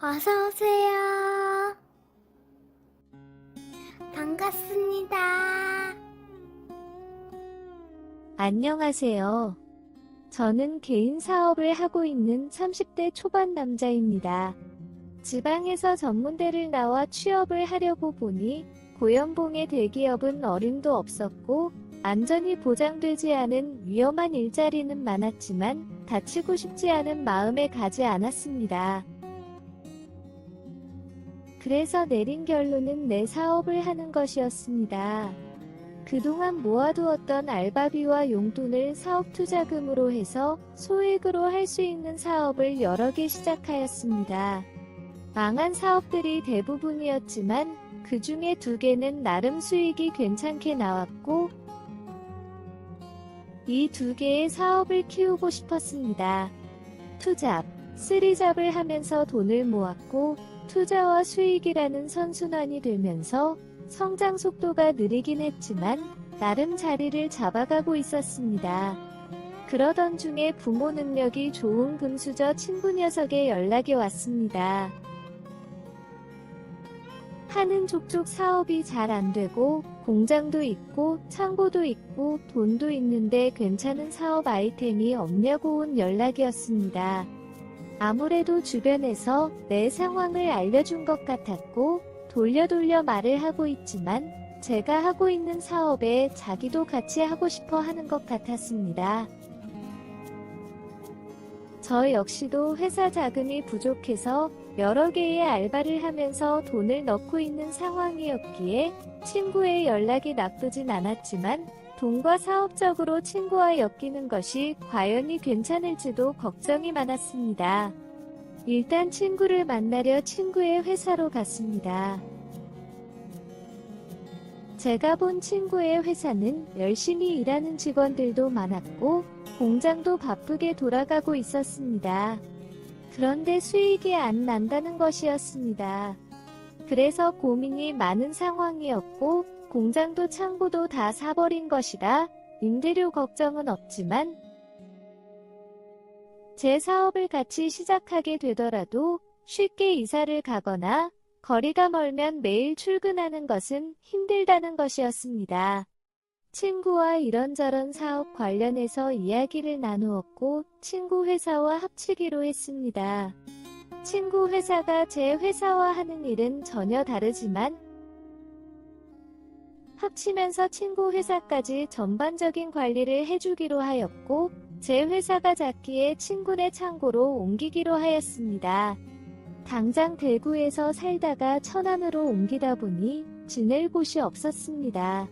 어서 오세요. 반갑습니다. 안녕하세요. 저는 개인 사업을 하고 있는 30대 초반 남자입니다. 지방에서 전문대를 나와 취업을 하려고 보니 고연봉의 대기업은 어림도 없었고 안전이 보장되지 않은 위험한 일자리는 많았지만 다치고 싶지 않은 마음에 가지 않았습니다. 그래서 내린 결론은 내 사업을 하는 것이었습니다. 그동안 모아두었던 알바비와 용돈을 사업 투자금으로 해서 소액으로 할 수 있는 사업을 여러 개 시작하였습니다. 망한 사업들이 대부분이었지만 그 중에 2개는 나름 수익이 괜찮게 나왔고 이 2개의 사업을 키우고 싶었습니다. 투잡, 쓰리잡을 하면서 돈을 모았고 투자와 수익이라는 선순환이 되면서 성장 속도가 느리긴 했지만 나름 자리를 잡아가고 있었습니다. 그러던 중에 부모 능력이 좋은 금수저 친구 녀석의 연락이 왔습니다. 하는 족족 사업이 잘 안되고 공장도 있고 창고도 있고 돈도 있는데 괜찮은 사업 아이템이 없냐고 온 연락이었습니다. 아무래도 주변에서 내 상황을 알려준 것 같았고 돌려 말을 하고 있지만 제가 하고 있는 사업에 자기도 같이 하고 싶어 하는 것 같았습니다. 저 역시도 회사 자금이 부족해서 여러 개의 알바를 하면서 돈을 넣고 있는 상황이었기에 친구의 연락이 나쁘진 않았지만 돈과 사업적으로 친구와 엮이는 것이 과연이 괜찮을지도 걱정이 많았습니다. 일단 친구를 만나려 친구의 회사로 갔습니다. 제가 본 친구의 회사는 열심히 일하는 직원들도 많았고 공장도 바쁘게 돌아가고 있었습니다. 그런데 수익이 안 난다는 것이었습니다. 그래서 고민이 많은 상황이었고 공장도 창고도 다 사버린 것이라 임대료 걱정은 없지만 제 사업을 같이 시작하게 되더라도 쉽게 이사를 가거나 거리가 멀면 매일 출근하는 것은 힘들다는 것이었습니다. 친구와 이런저런 사업 관련해서 이야기를 나누었고 친구 회사와 합치기로 했습니다. 친구 회사가 제 회사와 하는 일은 전혀 다르지만 합치면서 친구 회사까지 전반적인 관리를 해주기로 하였고 제 회사가 작기에 친구네 창고로 옮기기로 하였습니다. 당장 대구에서 살다가 천안으로 옮기다 보니 지낼 곳이 없었습니다.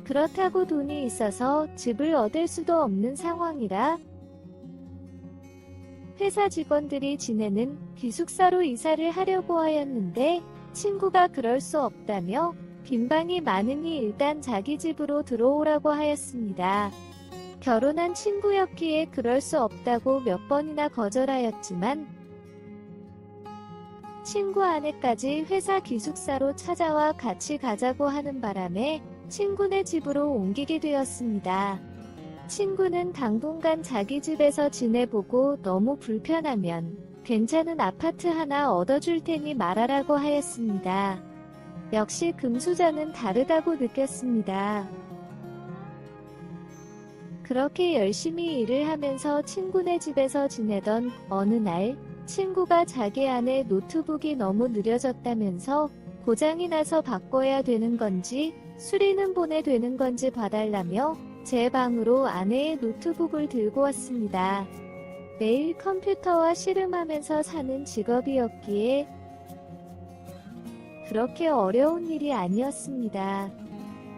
그렇다고 돈이 있어서 집을 얻을 수도 없는 상황이라 회사 직원들이 지내는 기숙사로 이사를 하려고 하였는데 친구가 그럴 수 없다며 빈방이 많으니 일단 자기 집으로 들어오라고 하였습니다. 결혼한 친구였기에 그럴 수 없다고 몇 번이나 거절하였지만 친구 아내까지 회사 기숙사로 찾아와 같이 가자고 하는 바람에 친구네 집으로 옮기게 되었습니다. 친구는 당분간 자기 집에서 지내보고 너무 불편하면 괜찮은 아파트 하나 얻어줄 테니 말하라고 하였습니다. 역시 금수저는 다르다고 느꼈습니다. 그렇게 열심히 일을 하면서 친구네 집에서 지내던 어느 날 친구가 자기 아내 노트북이 너무 느려졌다면서 고장이 나서 바꿔야 되는 건지 수리는 보내되는 건지 봐달라며 제 방으로 아내의 노트북을 들고 왔습니다. 매일 컴퓨터와 씨름하면서 사는 직업이었기에 그렇게 어려운 일이 아니었습니다.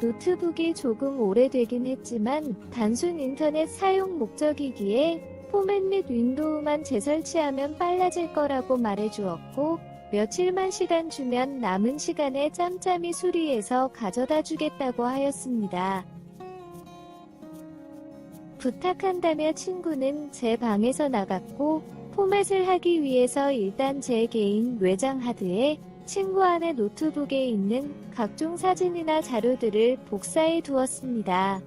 노트북이 조금 오래되긴 했지만 단순 인터넷 사용 목적이기에 포맷 및 윈도우만 재설치하면 빨라질 거라고 말해주었고 며칠만 시간 주면 남은 시간에 짬짬이 수리해서 가져다 주겠다고 하였습니다. 부탁한다며 친구는 제 방에서 나갔고 포맷을 하기 위해서 일단 제 개인 외장 하드에 친구가 자기 안에 노트북에 있는 각종 사진이나 자료들을 복사해 두었습니다.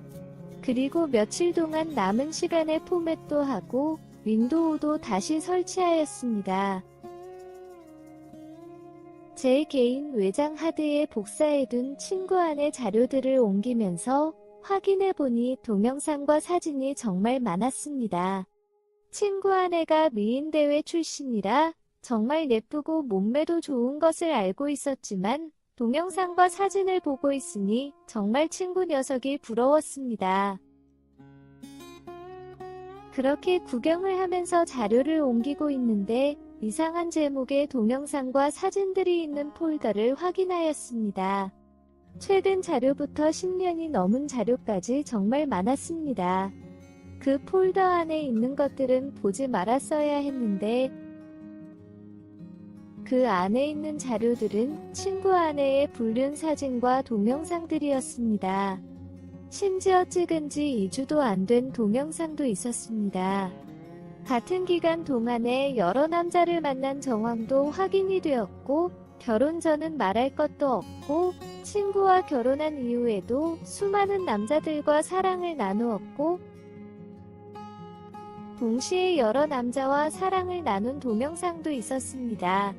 그리고 며칠 동안 남은 시간에 포맷도 하고 윈도우도 다시 설치하였습니다. 제 개인 외장 하드에 복사해둔 친구 아내 자료들을 옮기면서 확인해보니 동영상과 사진이 정말 많았습니다. 친구 아내가 미인대회 출신이라 정말 예쁘고 몸매도 좋은 것을 알고 있었지만 동영상과 사진을 보고 있으니 정말 친구 녀석이 부러웠습니다. 그렇게 구경을 하면서 자료를 옮기고 있는데 이상한 제목의 동영상과 사진들이 있는 폴더를 확인하였습니다. 최근 자료부터 10년이 넘은 자료까지 정말 많았습니다. 그 폴더 안에 있는 것들은 보지 말았어야 했는데 그 안에 있는 자료들은 친구 아내의 불륜 사진과 동영상들이었습니다. 심지어 찍은 지 2주도 안 된 동영상도 있었습니다. 같은 기간 동안에 여러 남자를 만난 정황도 확인이 되었고 결혼 전은 말할 것도 없고 친구와 결혼한 이후에도 수많은 남자들과 사랑을 나누었고 동시에 여러 남자와 사랑을 나눈 동영상도 있었습니다.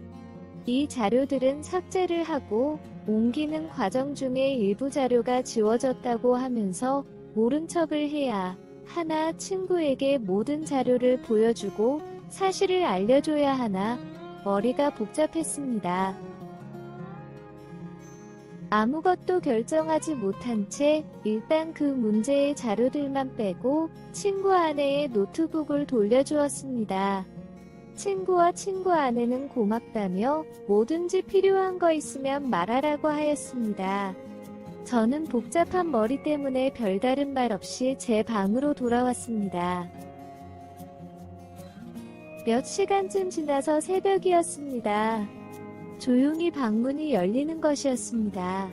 이 자료들은 삭제를 하고 옮기는 과정 중에 일부 자료가 지워졌다고 하면서 모른 척을 해야 하나 친구에게 모든 자료를 보여주고 사실을 알려줘야 하나 머리가 복잡했습니다. 아무것도 결정하지 못한 채 일단 그 문제의 자료들만 빼고 친구 아내의 노트북을 돌려주었습니다. 친구와 친구 아내는 고맙다며 뭐든지 필요한 거 있으면 말하라고 하였습니다. 저는 복잡한 머리 때문에 별다른 말 없이 제 방으로 돌아왔습니다. 몇 시간쯤 지나서 새벽이었습니다. 조용히 방문이 열리는 것이었습니다.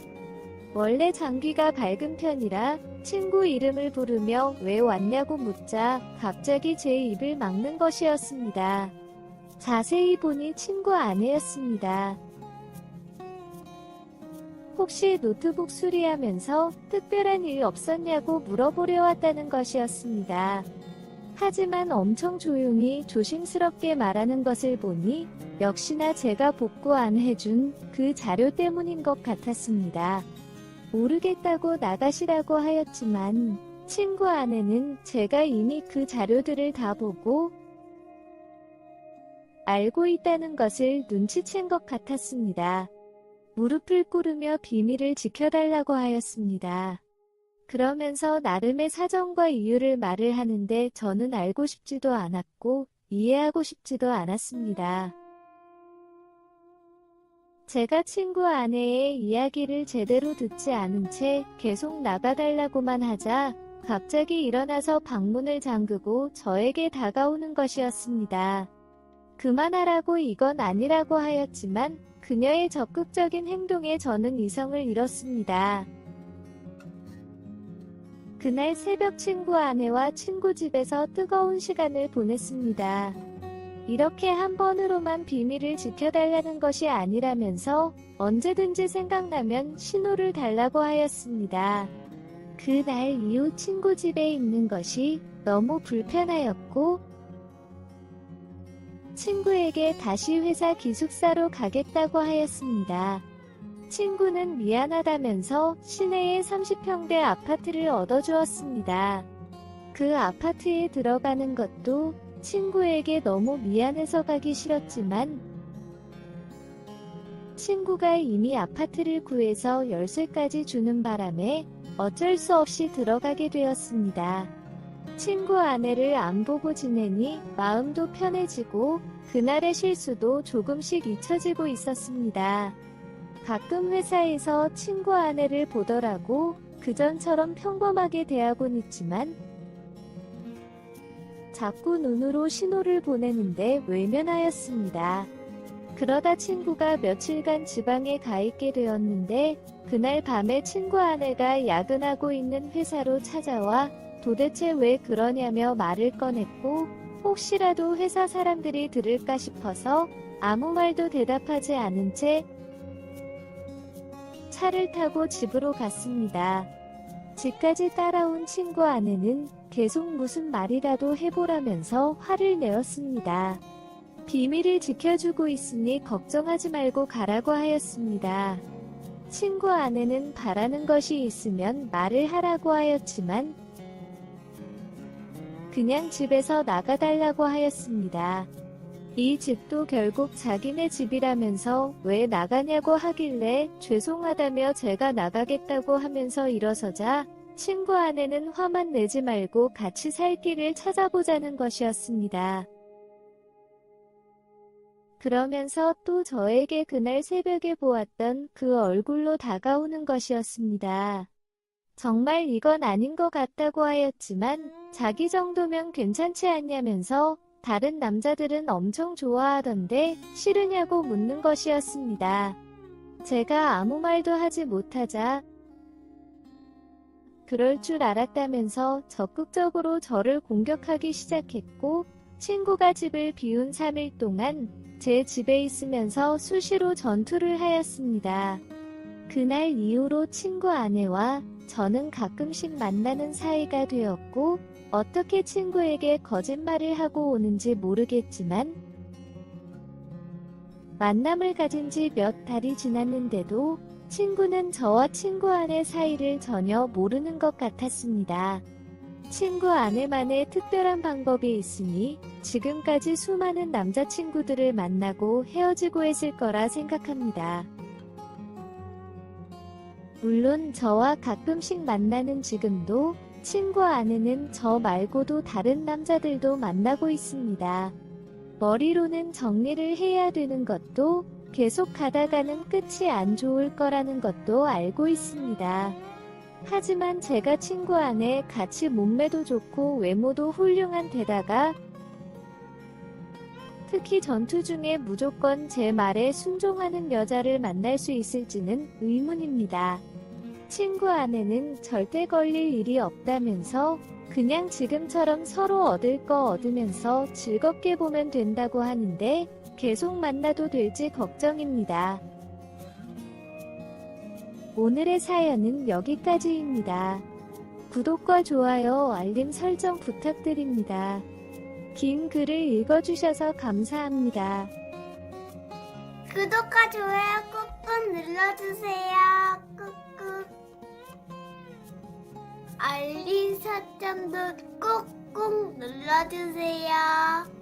원래 장귀가 밝은 편이라 친구 이름을 부르며 왜 왔냐고 묻자 갑자기 제 입을 막는 것이었습니다. 자세히 보니 친구 아내였습니다. 혹시 노트북 수리하면서 특별한 일 없었냐고 물어보려 왔다는 것이었습니다. 하지만 엄청 조용히 조심스럽게 말하는 것을 보니 역시나 제가 복구 안 해준 그 자료 때문인 것 같았습니다. 모르겠다고 나가시라고 하였지만 친구 아내는 제가 이미 그 자료들을 다 보고 알고 있다는 것을 눈치챈 것 같았습니다. 무릎을 꿇으며 비밀을 지켜달라고 하였습니다. 그러면서 나름의 사정과 이유를 말을 하는데 저는 알고 싶지도 않았고 이해하고 싶지도 않았습니다. 제가 친구 아내의 이야기를 제대로 듣지 않은 채 계속 나가달라고만 하자 갑자기 일어나서 방문을 잠그고 저에게 다가오는 것이었습니다. 그만하라고 이건 아니라고 하였지만 그녀의 적극적인 행동에 저는 이성을 잃었습니다. 그날 새벽 친구 아내와 친구 집에서 뜨거운 시간을 보냈습니다. 이렇게 한 번으로만 비밀을 지켜달라는 것이 아니라면서 언제든지 생각나면 신호를 달라고 하였습니다. 그날 이후 친구 집에 있는 것이 너무 불편하였고 친구에게 다시 회사 기숙사로 가겠다고 하였습니다. 친구는 미안하다면서 시내에 30평대 아파트를 얻어주었습니다. 그 아파트에 들어가는 것도 친구에게 너무 미안해서 가기 싫었지만 친구가 이미 아파트를 구해서 열쇠까지 주는 바람에 어쩔 수 없이 들어가게 되었습니다. 친구 아내를 안 보고 지내니 마음도 편해지고 그날의 실수도 조금씩 잊혀지고 있었습니다. 가끔 회사에서 친구 아내를 보더라고 그전처럼 평범하게 대하곤 있지만 자꾸 눈으로 신호를 보내는데 외면하였습니다. 그러다 친구가 며칠간 지방에 가 있게 되었는데 그날 밤에 친구 아내가 야근하고 있는 회사로 찾아와 도대체 왜 그러냐며 말을 꺼냈고 혹시라도 회사 사람들이 들을까 싶어서 아무 말도 대답하지 않은 채 차를 타고 집으로 갔습니다. 집까지 따라온 친구 아내는 계속 무슨 말이라도 해보라면서 화를 내었습니다. 비밀을 지켜주고 있으니 걱정하지 말고 가라고 하였습니다. 친구 아내는 바라는 것이 있으면 말을 하라고 하였지만 그냥 집에서 나가달라고 하였습니다. 이 집도 결국 자기네 집이라면서 왜 나가냐고 하길래 죄송하다며 제가 나가겠다고 하면서 일어서자 친구 아내는 화만 내지 말고 같이 살 길을 찾아보자는 것이었습니다. 그러면서 또 저에게 그날 새벽에 보았던 그 얼굴로 다가오는 것이었습니다. 정말 이건 아닌 것 같다고 하였지만 자기 정도면 괜찮지 않냐면서 다른 남자들은 엄청 좋아하던데 싫으냐고 묻는 것이었습니다. 제가 아무 말도 하지 못하자 그럴 줄 알았다면서 적극적으로 저를 공격하기 시작했고 친구가 집을 비운 3일 동안 제 집에 있으면서 수시로 전투를 하였습니다. 그날 이후로 친구 아내와 저는 가끔씩 만나는 사이가 되었고 어떻게 친구에게 거짓말을 하고 오는지 모르겠지만 만남을 가진 지 몇 달이 지났는데도 친구는 저와 친구 아내 사이를 전혀 모르는 것 같았습니다. 친구 아내만의 특별한 방법이 있으니 지금까지 수많은 남자친구들을 만나고 헤어지고 했을 거라 생각합니다. 물론 저와 가끔씩 만나는 지금도 친구 아내는 저 말고도 다른 남자들도 만나고 있습니다. 머리로는 정리를 해야 되는 것도 계속 가다가는 끝이 안 좋을 거라는 것도 알고 있습니다. 하지만 제가 친구 아내 같이 몸매도 좋고 외모도 훌륭한 데다가 특히 전투 중에 무조건 제 말에 순종하는 여자를 만날 수 있을지는 의문입니다. 친구 아내는 절대 걸릴 일이 없다면서 그냥 지금처럼 서로 얻을 거 얻으면서 즐겁게 보면 된다고 하는데 계속 만나도 될지 걱정입니다. 오늘의 사연은 여기까지입니다. 구독과 좋아요, 알림 설정 부탁드립니다. 긴 글을 읽어주셔서 감사합니다. 구독과 좋아요 꾹꾹 눌러주세요. 꾹꾹. 알림 설정도 꾹꾹 눌러주세요.